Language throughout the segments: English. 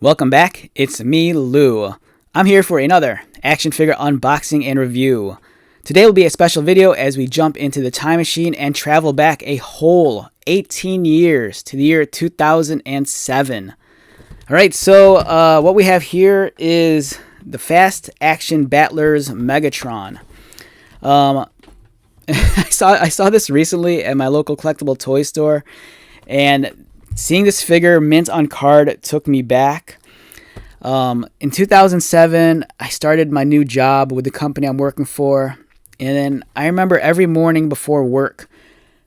Welcome back, it's me, Lou. I'm here for another action figure unboxing and review. Today will be a special video as we jump into the time machine and travel back a whole 18 years to the year 2007. Alright, so what we have here is the Fast Action Battlers Megatron. I saw this recently at my local collectible toy store, and seeing this figure mint on card took me back. In 2007, I started my new job with the company I'm working for, and then I remember every morning before work,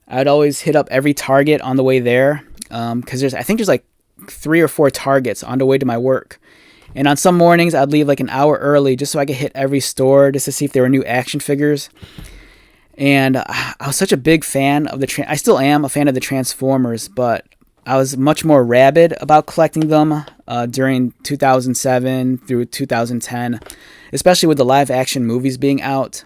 I'd always hit up every Target on the way there, because I think there's like 3 or 4 Targets on the way to my work. And on some mornings, I'd leave like an hour early just so I could hit every store just to see if there were new action figures. And I was such a big fan of I still am a fan of the Transformers, but I was much more rabid about collecting them during 2007 through 2010, especially with the live action movies being out.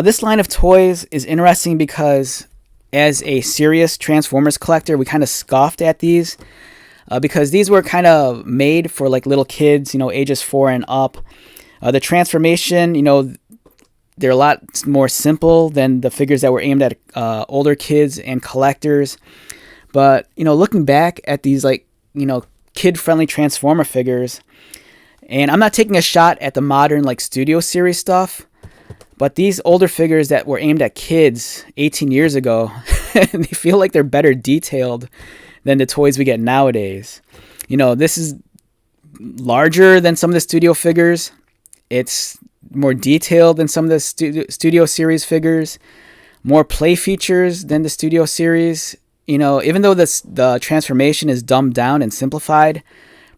This line of toys is interesting because as a serious Transformers collector, we kind of scoffed at these because these were kind of made for like little kids, ages 4 and up. The transformation, they're a lot more simple than the figures that were aimed at older kids and collectors. But, looking back at these, kid-friendly Transformer figures, and I'm not taking a shot at the modern, Studio Series stuff, but these older figures that were aimed at kids 18 years ago, they feel like they're better detailed than the toys we get nowadays. This is larger than some of the Studio figures. It's more detailed than some of the Studio Series figures. More play features than the Studio Series. Even though the transformation is dumbed down and simplified,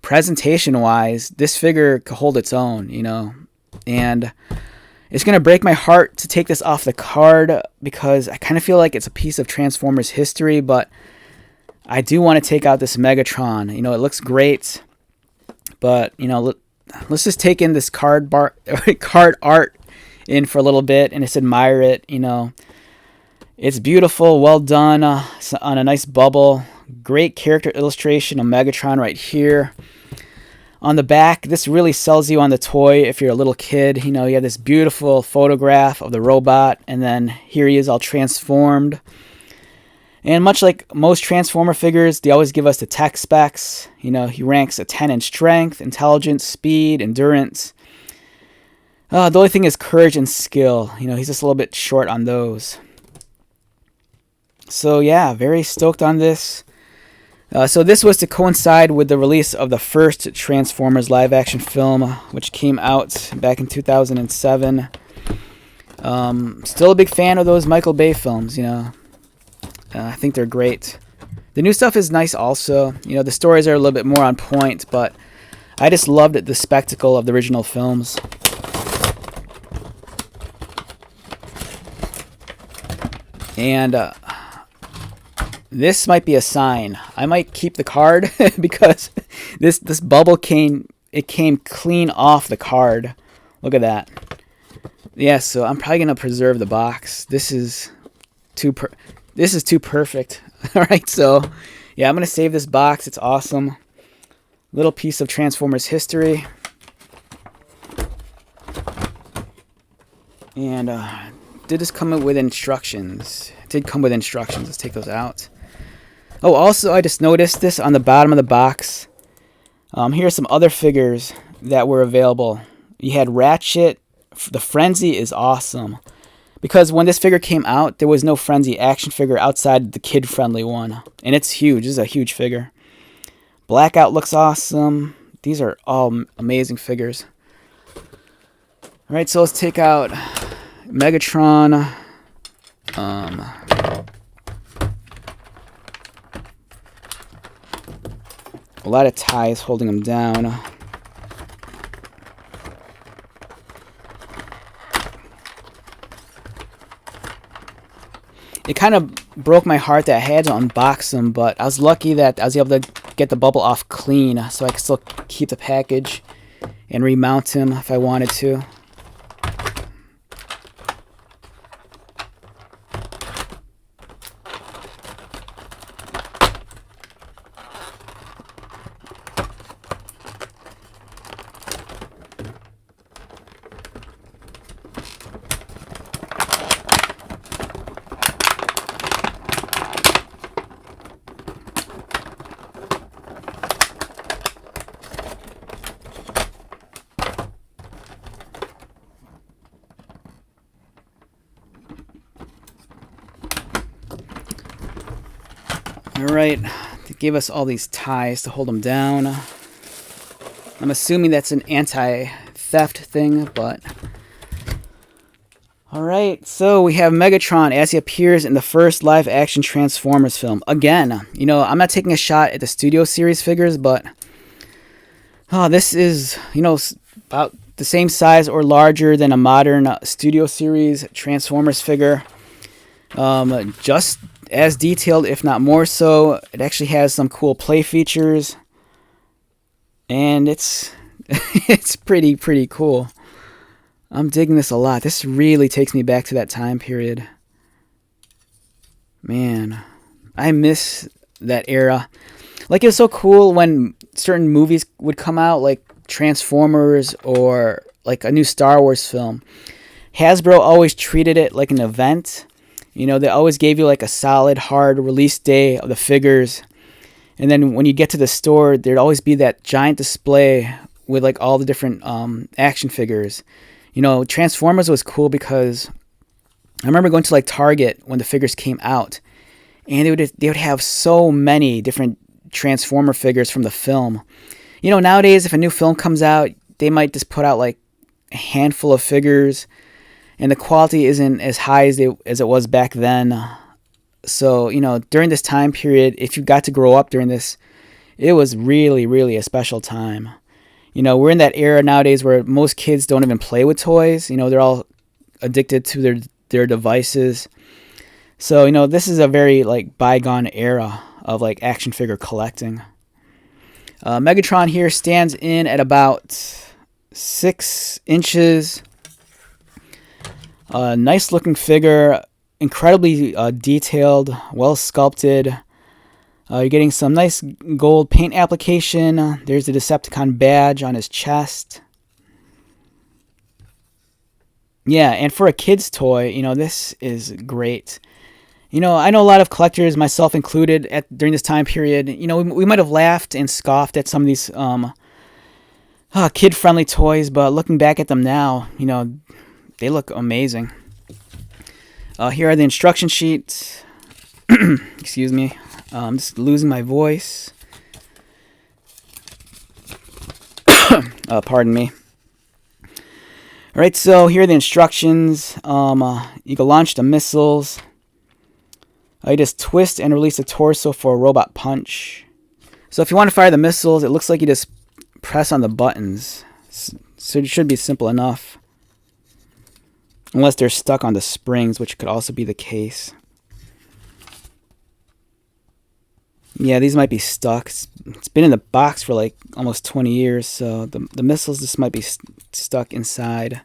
presentation-wise, this figure could hold its own, And it's going to break my heart to take this off the card because I kind of feel like it's a piece of Transformers history, but I do want to take out this Megatron. It looks great, but, let's just take in this card art in for a little bit and just admire it, It's beautiful, well done on a nice bubble. Great character illustration of Megatron right here. On the back, this really sells you on the toy if you're a little kid. You have this beautiful photograph of the robot, and then here he is all transformed. And much like most Transformer figures, they always give us the tech specs. He ranks a 10 in strength, intelligence, speed, endurance. The only thing is courage and skill. He's just a little bit short on those. So yeah, very stoked on this. So this was to coincide with the release of the first Transformers live action film, which came out back in 2007. Still a big fan of those Michael Bay films, I think they're great. The new stuff is nice also. The stories are a little bit more on point, but I just loved the spectacle of the original films. And this might be a sign. I might keep the card because this bubble came clean off the card. Look at that. Yeah, so I'm probably gonna preserve the box. This is too perfect. All right, so yeah, I'm gonna save this box. It's awesome. Little piece of Transformers history. And did this come with instructions? It did come with instructions. Let's take those out. Oh, also, I just noticed this on the bottom of the box. Here are some other figures that were available. You had Ratchet. The Frenzy is awesome. Because when this figure came out, there was no Frenzy action figure outside the kid-friendly one. And it's huge. This is a huge figure. Blackout looks awesome. These are all amazing figures. Alright, so let's take out Megatron. A lot of ties holding him down. It kind of broke my heart that I had to unbox them, but I was lucky that I was able to get the bubble off clean, so I could still keep the package and remount him if I wanted to. Alright, they gave us all these ties to hold them down. I'm assuming that's an anti-theft thing, but... Alright, so we have Megatron as he appears in the first live-action Transformers film. Again, you know, I'm not taking a shot at the Studio Series figures, but... this is, you know, about the same size or larger than a modern Studio Series Transformers figure. Just as detailed, if not more so. It actually has some cool play features. And it's it's pretty cool. I'm digging this a lot. This really takes me back to that time period. Man, I miss that era. Like, it was so cool when certain movies would come out, like Transformers or like a new Star Wars film. Hasbro always treated it like an event. You know, they always gave you like a solid, hard release day of the figures. And then when you get to the store, there'd always be that giant display with like all the different action figures. You know, Transformers was cool because I remember going to like Target when the figures came out, and they would have so many different Transformer figures from the film. You know, nowadays if a new film comes out, they might just put out like a handful of figures, and the quality isn't as high as it was back then. So, you know, during this time period, if you got to grow up during this, it was really a special time. You know, we're in that era nowadays where most kids don't even play with toys. You know, they're all addicted to their devices. So, you know, this is a very like bygone era of like action figure collecting. Megatron here stands in at about 6 inches. Nice looking figure, incredibly detailed, well sculpted. You're getting some nice gold paint application. There's the Decepticon badge on his chest. Yeah, and for a kid's toy, you know, this is great. You know, I know a lot of collectors, myself included, during this time period. You know, we might have laughed and scoffed at some of these kid-friendly toys, but looking back at them now, you know, they look amazing. Here are the instruction sheets. Excuse me. I'm just losing my voice. Pardon me. Alright, so here are the instructions. You can launch the missiles. You just twist and release the torso for a robot punch. So if you want to fire the missiles, it looks like you just press on the buttons. So it should be simple enough. Unless they're stuck on the springs, which could also be the case. Yeah, these might be stuck. It's been in the box for like almost 20 years, so the missiles just might be stuck inside.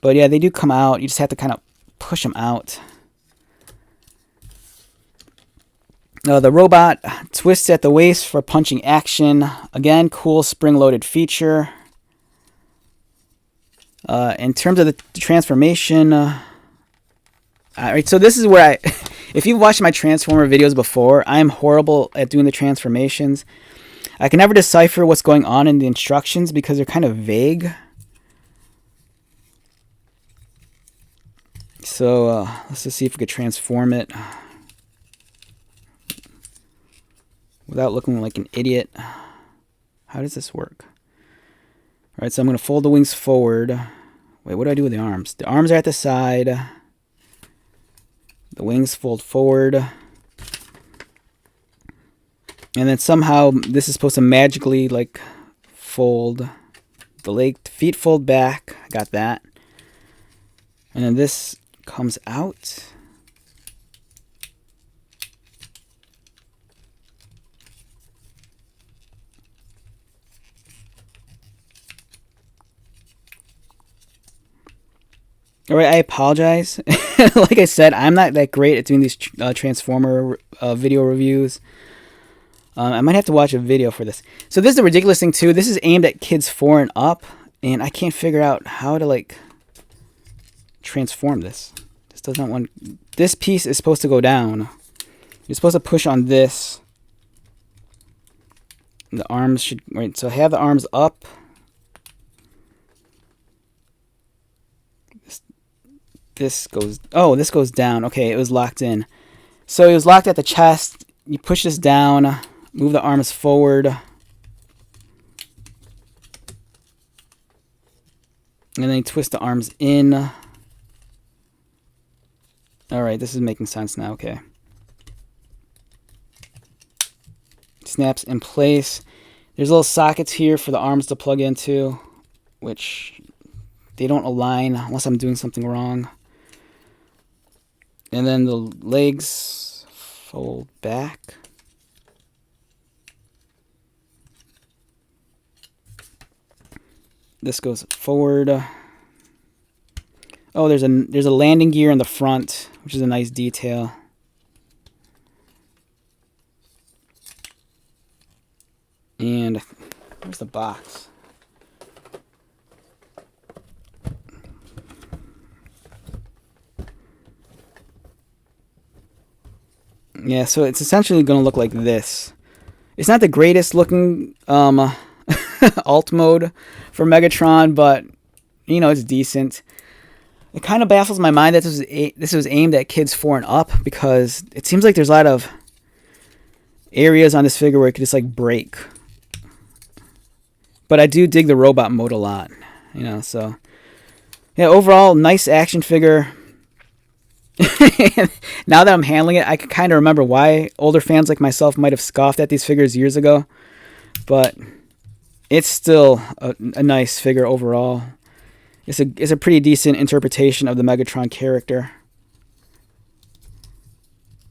But yeah, they do come out. You just have to kind of push them out. The robot twists at the waist for punching action. Again, cool spring-loaded feature. In terms of the transformation, alright, so this is where if you've watched my Transformer videos before, I am horrible at doing the transformations. I can never decipher what's going on in the instructions because they're kind of vague. So let's just see if we could transform it without looking like an idiot. How does this work? Alright, so I'm going to fold the wings forward. Wait, what do I do with the arms? The arms are at the side. The wings fold forward. And then somehow this is supposed to magically like fold. The feet fold back. I got that. And then this comes out. Alright, I apologize. Like I said, I'm not that great at doing these Transformer video reviews. I might have to watch a video for this. So this is the ridiculous thing too. This is aimed at kids 4 and up, and I can't figure out how to like transform this. This does not want. This piece is supposed to go down. You're supposed to push on this. The arms should right. So have the arms up. This goes. Oh, this goes down. Okay, it was locked in. So he was locked at the chest. You push this down, move the arms forward, and then you twist the arms in. Alright, this is making sense now, okay. Snaps in place. There's little sockets here for the arms to plug into, which they don't align unless I'm doing something wrong. And then the legs fold back. This goes forward. Oh, there's a landing gear in the front, which is a nice detail. And where's the box? Yeah, so it's essentially going to look like this. It's not the greatest looking alt mode for Megatron, but you know, it's decent. It kind of baffles my mind that this was aimed at kids 4 and up, because it seems like there's a lot of areas on this figure where it could just like break. But I do dig the robot mode a lot, you know, so yeah, overall nice action figure. Now that I'm handling it, I can kind of remember why older fans like myself might have scoffed at these figures years ago, but it's still a nice figure overall. It's a pretty decent interpretation of the Megatron character,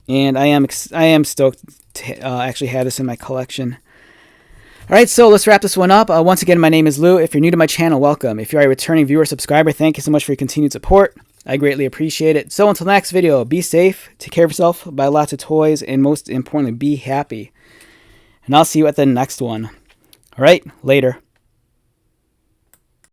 and I am stoked to actually have this in my collection. All right, so let's wrap this one up. Once again, my name is Lou. If you're new to my channel, welcome. If you're a returning viewer or subscriber, thank you so much for your continued support. I greatly appreciate it. So until next video, be safe, take care of yourself, buy lots of toys, and most importantly, be happy. And I'll see you at the next one. All right, later.